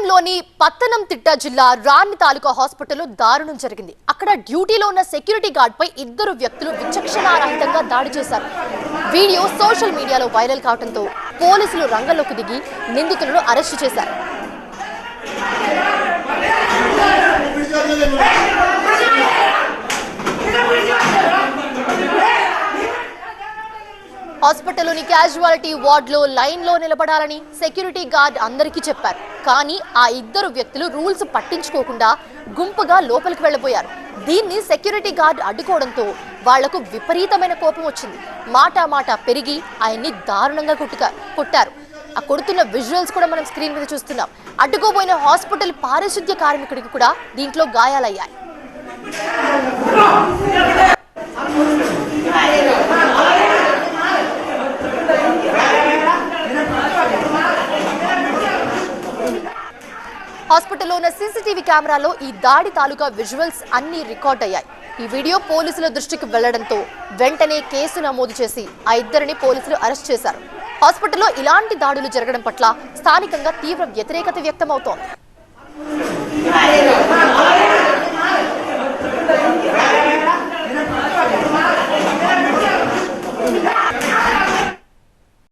ఖమ్మంలోని పత్తనంతిట్ట జిల్లా రాన్ని తాలూకా హాస్పిటల్లో దారుణం జరిగింది. అక్కడ డ్యూటీలో ఉన్న సెక్యూరిటీ గార్డ్ పై ఇద్దరు వ్యక్తులు విచక్షణారహితంగా దాడి చేశారు. వీడియో సోషల్ మీడియాలో వైరల్ కావడంతో పోలీసులు రంగంలోకి దిగి నిందితులను అరెస్టు చేశారు. హాస్పిటల్లోని క్యాజువాలిటీ వార్డులో లైన్లో నిలబడాలని సెక్యూరిటీ గార్డ్ అందరికీ చెప్పారు. కానీ ఆ ఇద్దరు వ్యక్తులు రూల్స్ పట్టించుకోకుండా గుంపుగా లోపలికి వెళ్లిపోయారు. దీన్ని సెక్యూరిటీ గార్డ్ అడ్డుకోవడంతో వాళ్లకు విపరీతమైన కోపం వచ్చింది. మాట పెరిగి ఆయన్ని దారుణంగా కొట్టారు. ఆ కొడుతున్న విజువల్స్ కూడా మనం స్క్రీన్ మీద చూస్తున్నాం. అడ్డుకోబోయిన హాస్పిటల్ పారిశుద్ధ్య కార్మికుడికి కూడా దీంట్లో గాయాలయ్యాయి. హాస్పిటల్లో ఉన్న సీసీటీవీ కెమెరాలో ఈ దాడి తాలూకా విజువల్స్ అన్ని రికార్డ్ అయ్యాయి. ఈ వీడియో పోలీసుల దృష్టికి వెళ్లడంతో వెంటనే కేసు నమోదు చేసి ఆ ఇద్దరిని పోలీసులు అరెస్ట్ చేశారు. హాస్పిటల్లో ఇలాంటి దాడులు జరగడం పట్ల స్థానికంగా తీవ్ర వ్యతిరేకత వ్యక్తమవుతోంది.